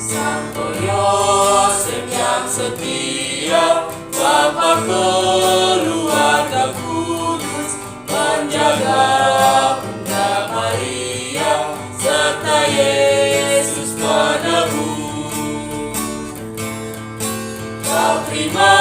Santo Yosef yang setia, Bapa keluarga kudus, menjaga Bunda Maria serta Yesus penebus. Kau terima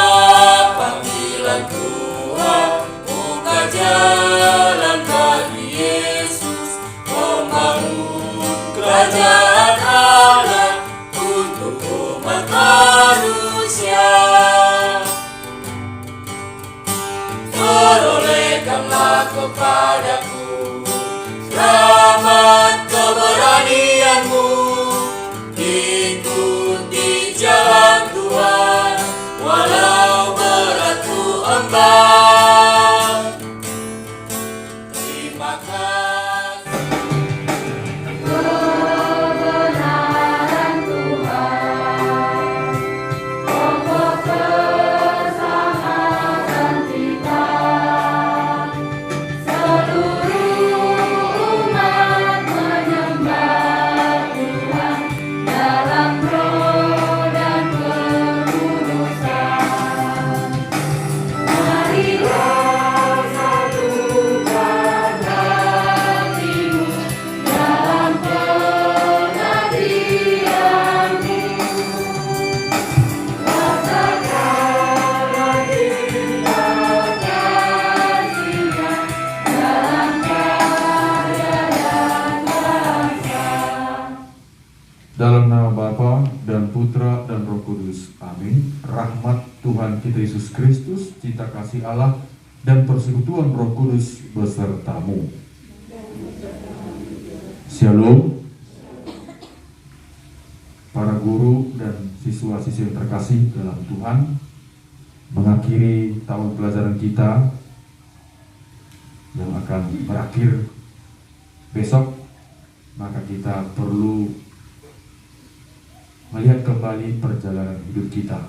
panggilan Tuhan, buka jalan bagi Yesus, membangun kerajaan Allah untuk umat manusia. Perolehkanlah kepadaku rahmat keberanianmu, ikuti jalan Tuhan walau berat ku emban. Terima kasih. Kebenaran Tuhan, pokok keselamatan kita. Seluruh umat menyembah Tuhan dalam roh dan kekudusan. Marilah satukan hatimu dalam pengabdianmu. Rasakanlah cinta kasihnya dalam karya dan bangsa. Dalam nama Bapa dan Putra dan Roh Kudus. Amin. Rahmat Tuhan kita Yesus Kristus, cinta kasih Allah, dan persekutuan Roh Kudus besertamu. Shalom. Para guru dan siswa-siswi yang terkasih dalam Tuhan, mengakhiri tahun pelajaran kita yang akan berakhir besok, maka kita perlu melihat kembali perjalanan hidup kita.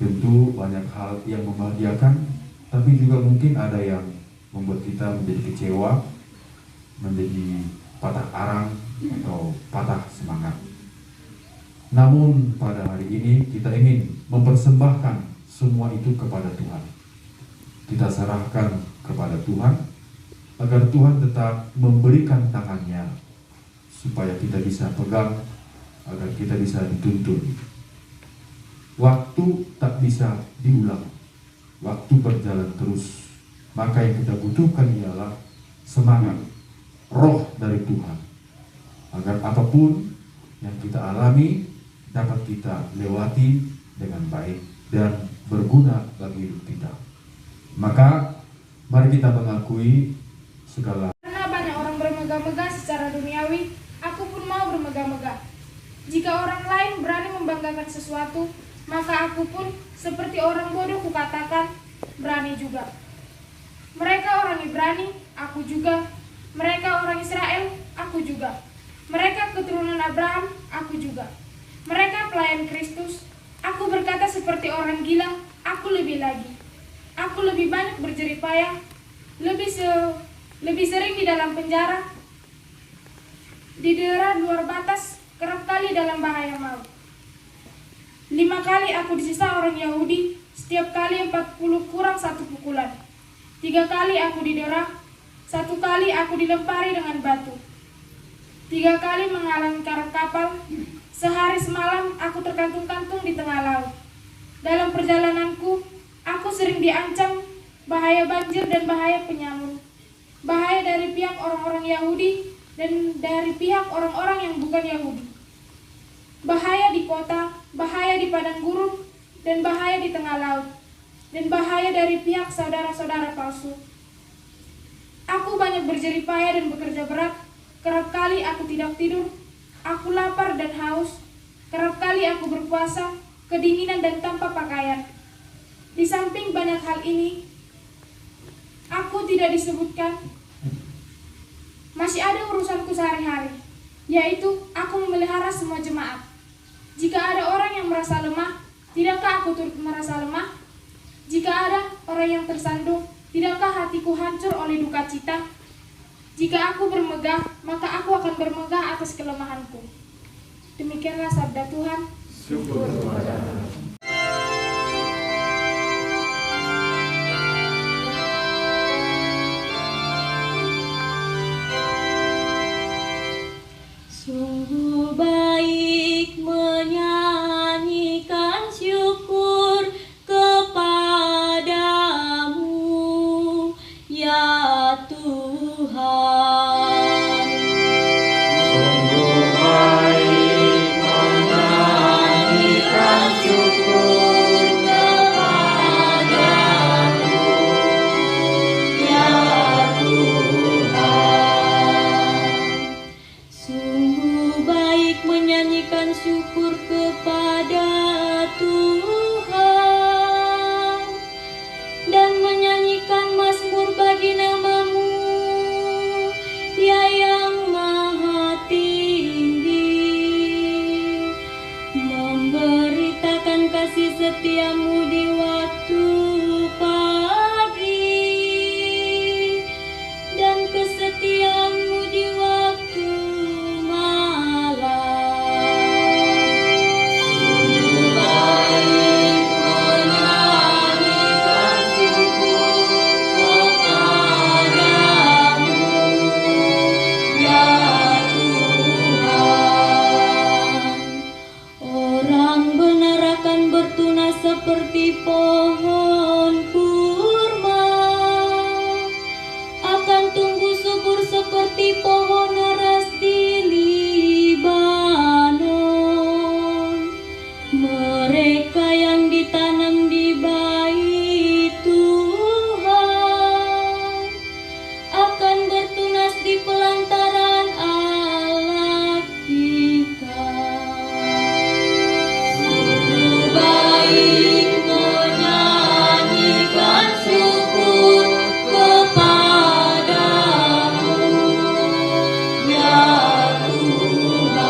Tentu banyak hal yang membahagiakan, tapi juga mungkin ada yang membuat kita menjadi kecewa, menjadi patah arang atau patah semangat. Namun pada hari ini kita ingin mempersembahkan semua itu kepada Tuhan. Kita serahkan kepada Tuhan agar Tuhan tetap memberikan tangannya supaya kita bisa pegang, agar kita bisa dituntun. Waktu tak bisa diulang, waktu berjalan terus. Maka yang kita butuhkan ialah semangat, roh dari Tuhan, agar apapun yang kita alami dapat kita lewati dengan baik dan berguna bagi hidup kita. Maka mari kita mengakui segala. Karena banyak orang bermegah-megah secara duniawi, aku pun mau bermegah-megah. Jika orang lain berani membanggakan sesuatu, maka aku pun seperti orang bodoh kukatakan, berani juga. Mereka orang Ibrani, aku juga. Mereka orang Israel, aku juga. Mereka keturunan Abraham, aku juga. Mereka pelayan Kristus, aku berkata seperti orang gila, aku lebih lagi. Aku lebih banyak berjerih payah, lebih sering di dalam penjara, didera luar batas, kerap kali dalam bahaya maut. 5 kali aku disisa orang Yahudi, setiap kali 40 kurang 1 pukulan. 3 kali aku didera, 1 kali aku dilempari dengan batu. 3 kali menghalangi karat kapal, sehari semalam aku terkantung-kantung di tengah laut. Dalam perjalananku, aku sering diancam bahaya banjir dan bahaya penyamun. Bahaya dari pihak orang-orang Yahudi dan dari pihak orang-orang yang bukan Yahudi. Bahaya di kota, bahaya di padang gurun, dan bahaya di tengah laut, dan bahaya dari pihak saudara-saudara palsu. Aku banyak berjerih payah dan bekerja berat, kerap kali aku tidak tidur, aku lapar dan haus, kerap kali aku berpuasa, kedinginan dan tanpa pakaian. Di samping banyak hal ini, aku tidak disebutkan, masih ada urusanku sehari-hari, yaitu aku memelihara semua jemaat. Jika ada orang yang merasa lemah, tidakkah aku turut merasa lemah? Jika ada orang yang tersandung, tidakkah hatiku hancur oleh duka cita? Jika aku bermegah, maka aku akan bermegah atas kelemahanku. Demikian Demikianlah sabda Tuhan. Syukur kepada Allah. Sungguh baik menyanyikan syukur kepadamu, ya Tuhan. Sungguh baik menyanyikan syukur kepadamu, ya Tuhan. Sungguh baik menyanyikan syukur kepada Tuhan dan menyanyikan mazmur bagi nama-Mu, ya yang maha tinggi, memberitakan kasih setia-Mu di waktu pagi dan kesetiaan-Mu di waktu malam. Sungguh baik menyanyikan syukur kepadamu, ya Tuhan. Orang benar akan bertunas seperti pohon kurma, akan tumbuh subur seperti pohon naras di Libanon. Mereka yang ditanam di bait Tuhan akan bertunas di pelantaran Allah kita. Sungguh baik menyanyikan syukur kepadamu, ya Tuhan.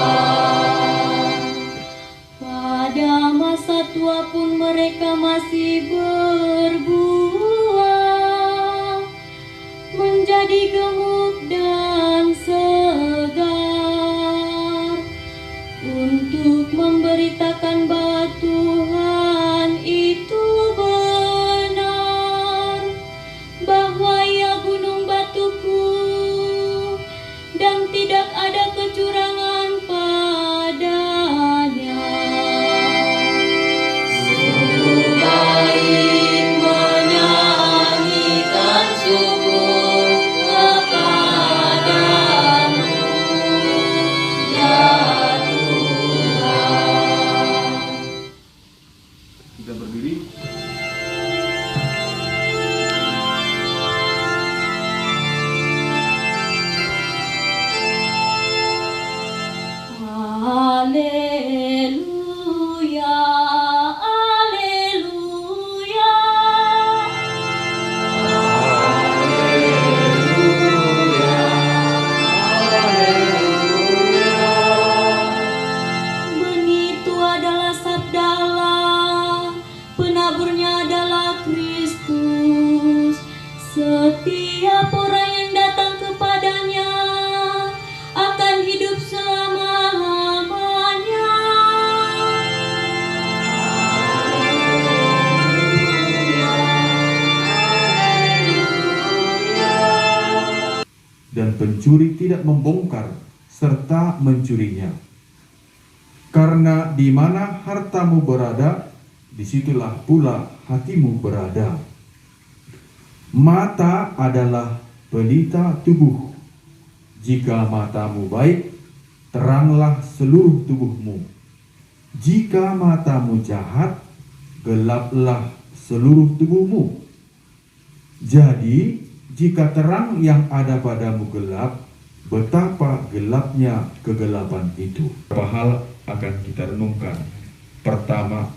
Pada masa tua pun mereka masih berbuah, menjadi gemuk dan segar, untuk memberitakan bahwa Tuhan itu benar, bahwa Ia gunung batuku dan tidak ada kecurangan padanya. Sungguh baik menyanyikan syukur kepadamu, ya Tuhan. Kita berdiri. Haleluya, haleluya. Benih itu adalah sabda Allah, penaburnya adalah Kristus. Setiap orang yang datang kepadanya akan hidup selama-lamanya. Dan pencuri tidak membongkar serta mencurinya. Karena di mana hartamu berada, disitulah pula hatimu berada. Mata adalah pelita tubuh. Jika matamu baik, teranglah seluruh tubuhmu. Jika matamu jahat, gelaplah seluruh tubuhmu. Jadi, jika terang yang ada padamu gelap, betapa gelapnya kegelapan itu. Beberapa hal akan kita renungkan. Pertama,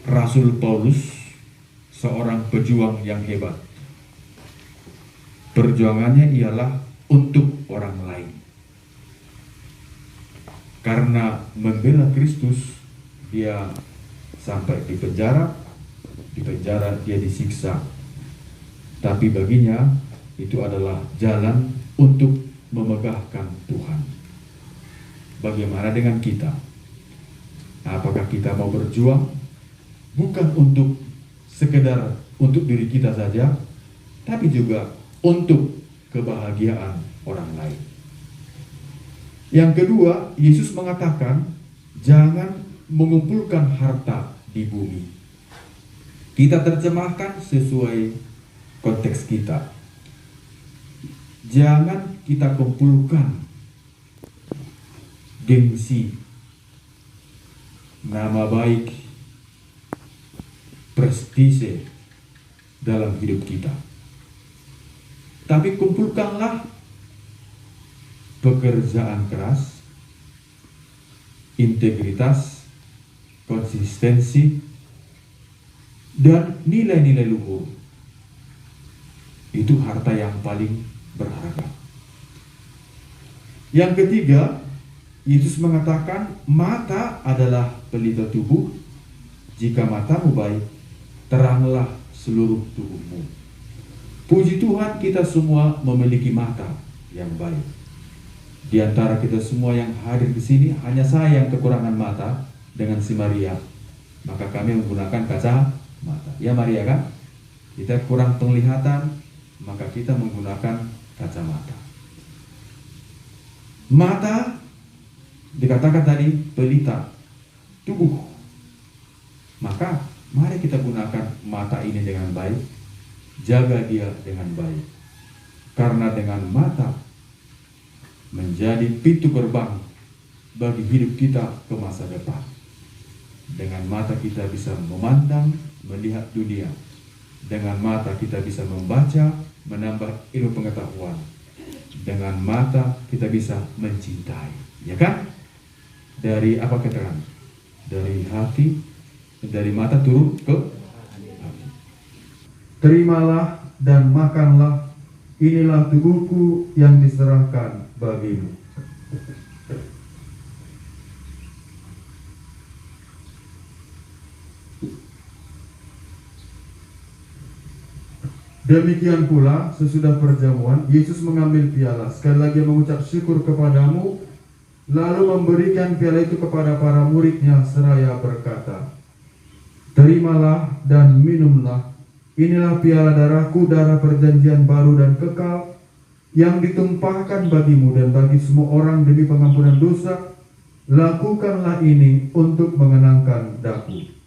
Rasul Paulus, seorang pejuang yang hebat. Perjuangannya ialah untuk orang lain. Karena membela Kristus, dia sampai di penjara dia disiksa. Tapi baginya itu adalah jalan untuk memegahkan Tuhan. bagaimana dengan kita? Apakah kita mau berjuang bukan untuk sekedar untuk diri kita saja, tapi juga untuk kebahagiaan orang lain? Yang kedua, Yesus mengatakan jangan mengumpulkan harta di bumi. Kita terjemahkan sesuai konteks kita. Jangan kita kumpulkan gengsi, nama baik, prestise dalam hidup kita. Tapi kumpulkanlah pekerjaan keras, integritas, konsistensi, dan nilai-nilai luhur. Itu harta yang paling berharga. Yang ketiga, Yesus mengatakan mata adalah pelita tubuh. Jika matamu baik, teranglah seluruh tubuhmu. Puji Tuhan, kita semua memiliki mata yang baik. Di antara kita semua yang hadir di sini, hanya saya yang kekurangan mata dengan si Maria. Maka kami menggunakan kacamata. Ya Maria kan? Kita kurang penglihatan, maka kita menggunakan kacamata. Mata dikatakan tadi pelita tubuh. Maka mari kita gunakan mata ini dengan baik, jaga dia dengan baik. Karena dengan mata menjadi pintu gerbang bagi hidup kita ke masa depan. Dengan mata kita bisa memandang, melihat dunia. Dengan mata kita bisa membaca, menambah ilmu pengetahuan. Dengan mata kita bisa mencintai, ya kan? Dari apa keterangan? Dari hati, dari mata turun ke hati. Terimalah dan makanlah, inilah tubuhku yang diserahkan bagimu. Demikian pula sesudah perjamuan, Yesus mengambil piala, sekali lagi mengucap syukur kepadamu, lalu memberikan piala itu kepada para muridnya seraya berkata, terimalah dan minumlah, inilah piala darahku, darah perjanjian baru dan kekal, yang ditumpahkan bagimu dan bagi semua orang demi pengampunan dosa. Lakukanlah ini untuk mengenangkan daku.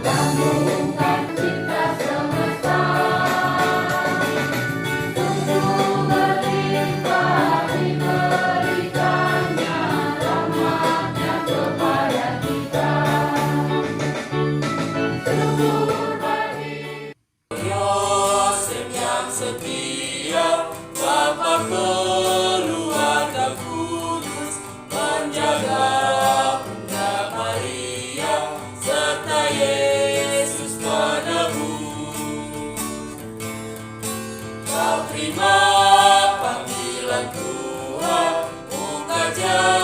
Lambungkan cinta semesta, sungguh berlimpah diberikannya rahmatnya kepada kita. Syukur bagi Yosef yang setia, Bapa keluarga kudus, menjaga Bunda Maria serta Yesus menebus. Kau terima panggilan Tuhan, buka jalan